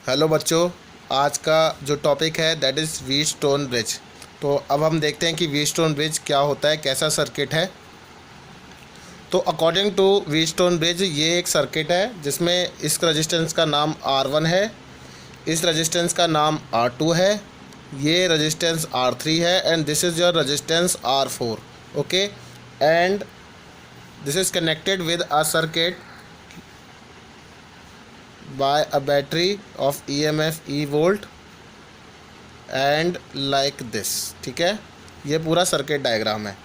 Hello बच्चों, आज का जो टॉपिक है दैट इज़ व्हीटस्टोन ब्रिज। तो अब हम देखते हैं कि व्हीटस्टोन ब्रिज क्या होता है, कैसा सर्किट है। तो अकॉर्डिंग टू व्हीटस्टोन ब्रिज ये एक सर्किट है जिसमें इस रेजिस्टेंस का नाम R1 है, इस रेजिस्टेंस का नाम R2 है, ये रेजिस्टेंस R3 है and this is your resistance R4। Okay, and this is connected with a circuit by a battery of EMF E volt and like this. ठीक है, ये पूरा सर्किट डायग्राम है।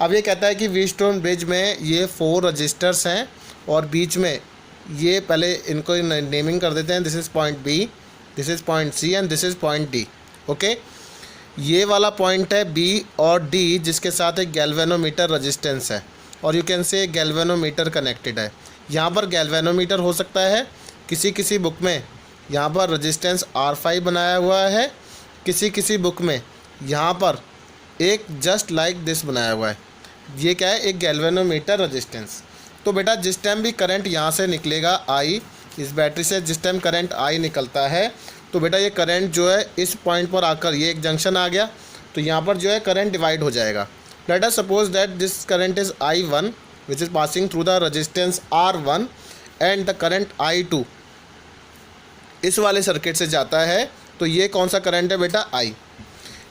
अब ये कहता है कि व्हीटस्टोन ब्रिज में ये 4 रजिस्टर्स हैं और बीच में ये पहले इनको नेमिंग कर देते हैं। This is point B, this is point C and this is point D. Okay, ये वाला पॉइंट है बी और डी जिसके साथ एक गैल्वेनोमीटर रजिस्टेंस है और you can say galvanometer connected है। यहाँ पर गैल्वेनोमीटर हो सकता है, किसी किसी बुक में यहाँ पर रेजिस्टेंस R5 बनाया हुआ है, किसी किसी बुक में यहाँ पर एक जस्ट लाइक दिस बनाया हुआ है। ये क्या है? एक गैल्वेनोमीटर रेजिस्टेंस। तो बेटा जिस टाइम भी करंट यहाँ से निकलेगा I, इस बैटरी से जिस टाइम करंट I निकलता है तो बेटा ये करंट जो है इस पॉइंट पर आकर ये एक जंक्शन आ गया तो यहाँ पर जो है करंट डिवाइड हो जाएगा। Let us suppose that this current is I1 which is passing through the resistance R1 and the current I2 इस वाले सर्किट से जाता है। तो ये कौन सा करंट है बेटा? I।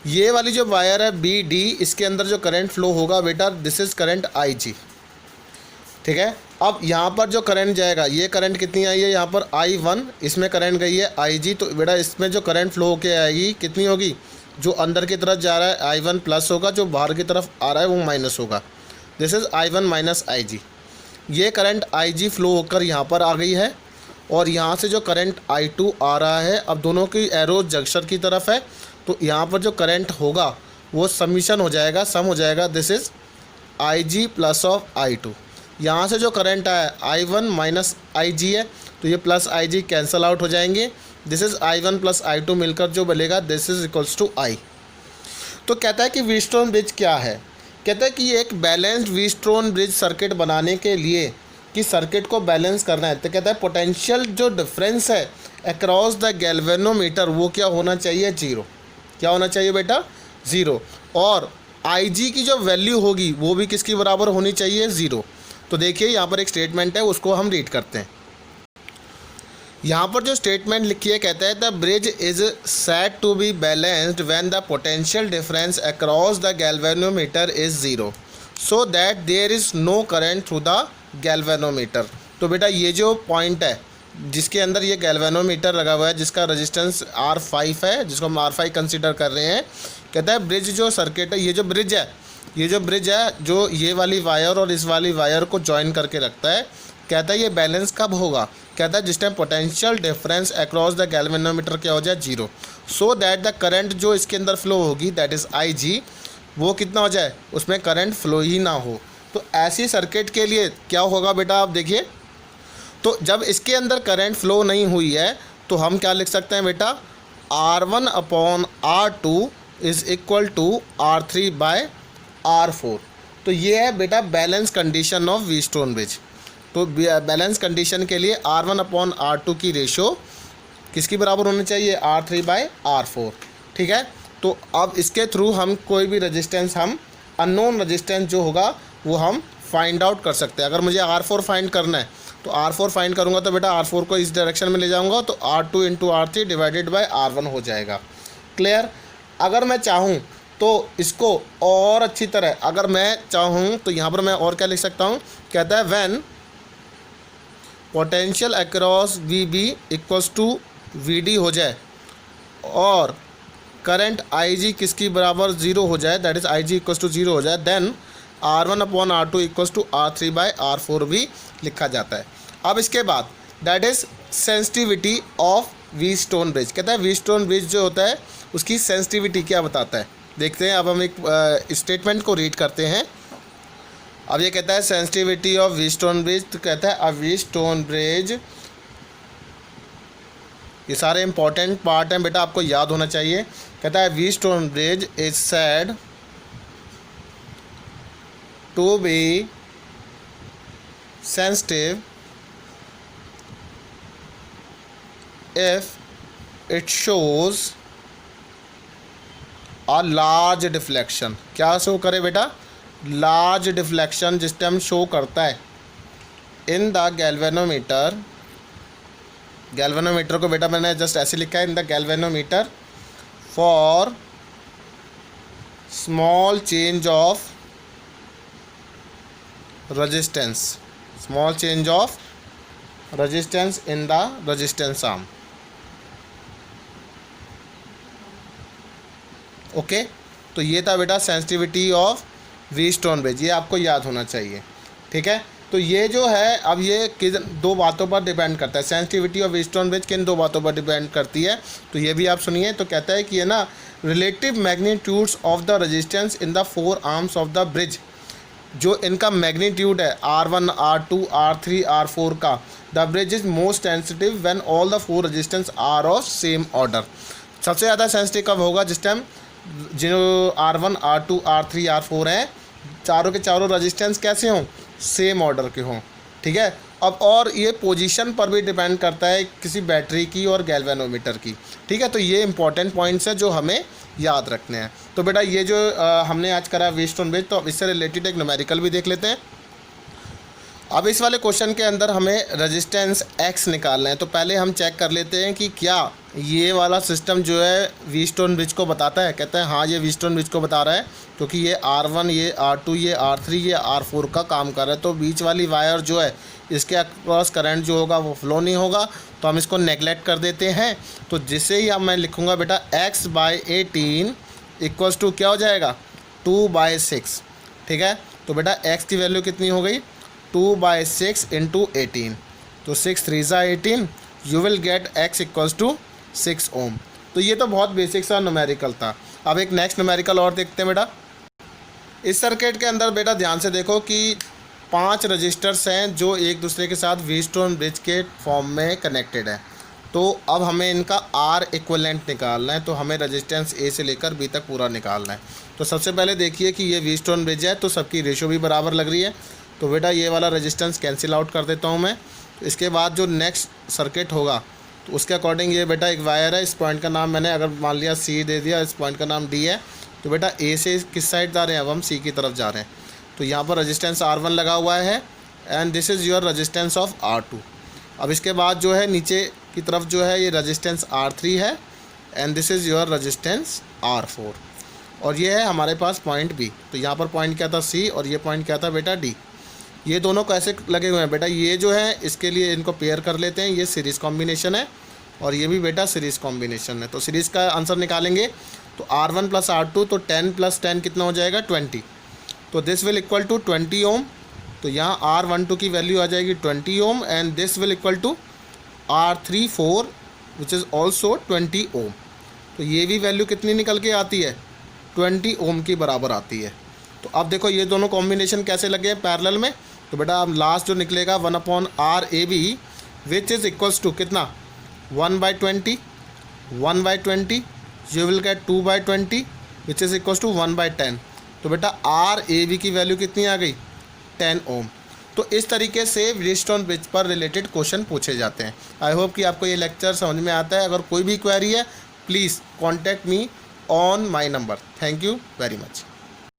ये वाली जो वायर है बी डी, इसके अंदर जो करंट फ्लो होगा बेटा दिस इज़ करंट IG। ठीक है, अब यहाँ पर जो करंट जाएगा, ये करंट कितनी आई है यहाँ पर I1, इसमें करंट गई है IG। तो बेटा इसमें जो करंट फ्लो होके आएगी कितनी होगी? जो अंदर की तरफ जा रहा है I1 प्लस होगा, जो बाहर की तरफ आ रहा है वो माइनस होगा। This is I1 minus IG। ये करंट IG फ्लो होकर यहाँ पर आ गई है और यहाँ से जो करंट I2 आ रहा है, अब दोनों की एरो जंक्शन की तरफ है तो यहाँ पर जो करंट होगा वो समीशन हो जाएगा, सम हो जाएगा। This is IG plus of I2। यहाँ से जो करंट आया I1 माइनस IG है तो ये प्लस IG कैंसल आउट हो जाएंगे। This is I1 plus I2 मिलकर जो बनेगा this is equals to I। तो कहता है कि व्हीटस्टोन ब्रिज क्या है? कहता है कि ये एक बैलेंस्ड व्हीटस्टोन ब्रिज सर्किट बनाने के लिए कि सर्किट को बैलेंस करना है तो कहता है पोटेंशियल जो डिफरेंस है अक्रॉस द गैल्वेनोमीटर वो क्या होना चाहिए? ज़ीरो। क्या होना चाहिए बेटा? ज़ीरो। और IG की जो वैल्यू होगी वो भी किसकी बराबर होनी चाहिए? ज़ीरो। तो देखिए यहाँ पर एक स्टेटमेंट है, उसको हम रीड करते हैं। यहाँ पर जो स्टेटमेंट लिखी है कहता है the bridge is said to be balanced when the potential difference across the galvanometer is zero so that there is no current through the galvanometer. तो बेटा ये जो पॉइंट है जिसके अंदर ये गैल्वेनोमीटर लगा हुआ है जिसका रेजिस्टेंस R5 है, जिसको हम R5 कंसीडर कर रहे हैं, कहता है ब्रिज जो सर्किट है, ये जो ब्रिज है, ये जो ब्रिज है जो ये वाली वायर और इस वाली वायर को ज्वाइन करके रखता है, कहता है ये बैलेंस कब होगा? कहता है जिस time potential difference across the galvanometer क्या हो जाए? Zero, so that the current जो इसके अंदर फ्लो होगी दैट इज़ IG वो कितना हो जाए? उसमें करंट फ्लो ही ना हो। तो ऐसी सर्किट के लिए क्या होगा बेटा? आप देखिए, तो जब इसके अंदर करंट फ्लो नहीं हुई है तो हम क्या लिख सकते हैं बेटा? R1 upon R2 is equal to R3 by R4। तो ये है बेटा balance condition of Wheatstone bridge. तो बैलेंस कंडीशन के लिए R1 अपॉन R2 की रेशो किसकी बराबर होनी चाहिए? R3 by R4। ठीक है, तो अब इसके थ्रू हम कोई भी रेजिस्टेंस, हम अननोन रेजिस्टेंस जो होगा वो हम फाइंड आउट कर सकते हैं। अगर मुझे R4 फाइंड करना है तो R4 फाइंड करूँगा तो बेटा R4 को इस डायरेक्शन में ले जाऊँगा तो R2 into R3 divided by R1 हो जाएगा। क्लियर? अगर मैं चाहूँ तो इसको और अच्छी तरह, अगर मैं चाहूँ तो यहाँ पर मैं और क्या लिख सकता हूँ? कहता है when potential across VB equals to VD हो जाए और करंट IG किसकी बराबर? ज़ीरो हो जाए, that is IG equals to zero हो जाए, then R1 upon R2 equals to R3 by R4 भी लिखा जाता है। अब इसके बाद that is sensitivity of Wheatstone bridge. कहता है व्हीटस्टोन ब्रिज जो होता है उसकी सेंसिटिविटी क्या बताता है, देखते हैं। अब हम एक स्टेटमेंट को रीड करते हैं। अब ये कहता है सेंसिटिविटी ऑफ व्हीटस्टोन ब्रिज, तो कहता है अ व्हीटस्टोन ब्रिज, ये सारे इंपॉर्टेंट पार्ट हैं बेटा, आपको याद होना चाहिए। कहता है Wheatstone bridge is said to be sensitive if it shows a large deflection. क्या शो करे बेटा? लार्ज डिफ्लेक्शन जिस टाइम शो करता है इन द गैल्वेनोमीटर। गैल्वेनोमीटर को बेटा मैंने जस्ट ऐसे लिखा है, in the galvanometer for small change of resistance, small change of resistance in the resistance arm। Okay, तो ये था बेटा सेंसिटिविटी ऑफ व्हीटस्टोन ब्रिज, ये आपको याद होना चाहिए। ठीक है, तो ये जो है अब ये किस दो बातों पर डिपेंड करता है, सेंसिटिविटी ऑफ व्हीटस्टोन ब्रिज किन दो बातों पर डिपेंड करती है, तो ये भी आप सुनिए। तो कहता है कि ये ना relative magnitudes of the resistance in the four arms of the bridge, जो इनका मैग्नीट्यूड है R1, R2, R3, R4 का, the bridge is most sensitive when all the four resistance R of same order. सबसे ज़्यादा sensitive कब होगा? जिस time जो R1, R2, R3, R4 हैं, चारों के चारों रेजिस्टेंस कैसे हों? सेम ऑर्डर के हों। ठीक है, अब और ये पोजीशन पर भी डिपेंड करता है किसी बैटरी की और गैल्वेनोमीटर की। ठीक है, तो ये इंपॉर्टेंट पॉइंट्स हैं जो हमें याद रखने हैं। तो बेटा ये जो हमने आज करा व्हीटस्टोन ब्रिज, तो अब इससे रिलेटेड एक न्यूमेरिकल भी देख लेते हैं। अब इस वाले क्वेश्चन के अंदर हमें रेजिस्टेंस x निकालना है, तो पहले हम चेक कर लेते हैं कि क्या ये वाला सिस्टम जो है व्हीटस्टोन ब्रिज को बताता है। कहते हैं हाँ, ये व्हीटस्टोन ब्रिज को बता रहा है, क्योंकि ये R1, ये R2, ये R3, ये R4 का काम कर रहा है। तो बीच वाली वायर जो है इसके अक्रॉस करंट जो होगा वो फ्लो नहीं होगा, तो हम इसको नेगलेक्ट कर देते हैं। तो जिससे ही अब मैं लिखूँगा बेटा x/18 इक्वल्स टू क्या हो जाएगा? 2/6। ठीक है, तो बेटा x की वैल्यू कितनी हो गई? 2/6 इंटू 18, तो 6 3 ज़ा 18, you will get x equals to 6 ohm. तो ये तो बहुत बेसिक सा न्यूमेरिकल था। अब एक नेक्स्ट न्यूमेरिकल और देखते हैं बेटा। इस सर्किट के अंदर बेटा ध्यान से देखो कि 5 रजिस्टर्स हैं जो एक दूसरे के साथ व्हीटस्टोन ब्रिज के फॉर्म में कनेक्टेड है। तो अब हमें इनका R इक्विवेलेंट निकालना है, तो हमें रेजिस्टेंस A से लेकर B तक पूरा निकालना है। तो सबसे पहले देखिए कि ये व्हीटस्टोन ब्रिज है, तो सबकी रेशो भी बराबर लग रही है। तो बेटा ये वाला रेजिस्टेंस कैंसिल आउट कर देता हूँ मैं। तो इसके बाद जो नेक्स्ट सर्किट होगा तो उसके अकॉर्डिंग ये बेटा एक वायर है, इस पॉइंट का नाम मैंने अगर मान लिया C दे दिया, इस पॉइंट का नाम D है। तो बेटा A से किस साइड जा रहे हैं? अब हम C की तरफ जा रहे हैं। तो यहाँ पर रेजिस्टेंस R1 लगा हुआ है and this is your resistance of R2। अब इसके बाद जो है नीचे की तरफ जो है ये रेजिस्टेंस R3 है and this is your resistance R4, और ये है हमारे पास पॉइंट B। तो यहाँ पर पॉइंट क्या था? C, और ये पॉइंट क्या था बेटा? D। ये दोनों कैसे लगे हुए हैं बेटा? ये जो है इसके लिए इनको पेयर कर लेते हैं, ये सीरीज़ कॉम्बिनेशन है और ये भी बेटा सीरीज़ कॉम्बिनेशन है। तो सीरीज़ का आंसर निकालेंगे तो R1 + R2, तो 10 + 10 कितना हो जाएगा? 20। तो this will equal to 20 ohm. तो यहाँ R12 की वैल्यू आ जाएगी 20 ohm and this will equal to R34 which is also 20 ohm. तो ये भी वैल्यू कितनी निकल के आती है? 20 ओम की बराबर आती है। तो अब देखो ये दोनों कॉम्बिनेशन कैसे लगे हैं पैरेलल में। तो बेटा अब लास्ट जो निकलेगा 1/RAB which is equals to कितना? 1/20, 1/20, you will get 2/20 which is equals to 1/10। तो बेटा RAB की वैल्यू कितनी आ गई? 10 ओम। तो इस तरीके से व्हीटस्टोन ब्रिज पर रिलेटेड क्वेश्चन पूछे जाते हैं। आई होप कि आपको ये लेक्चर समझ में आता है। अगर कोई भी क्वेरी है please contact me on my number. Thank you very much.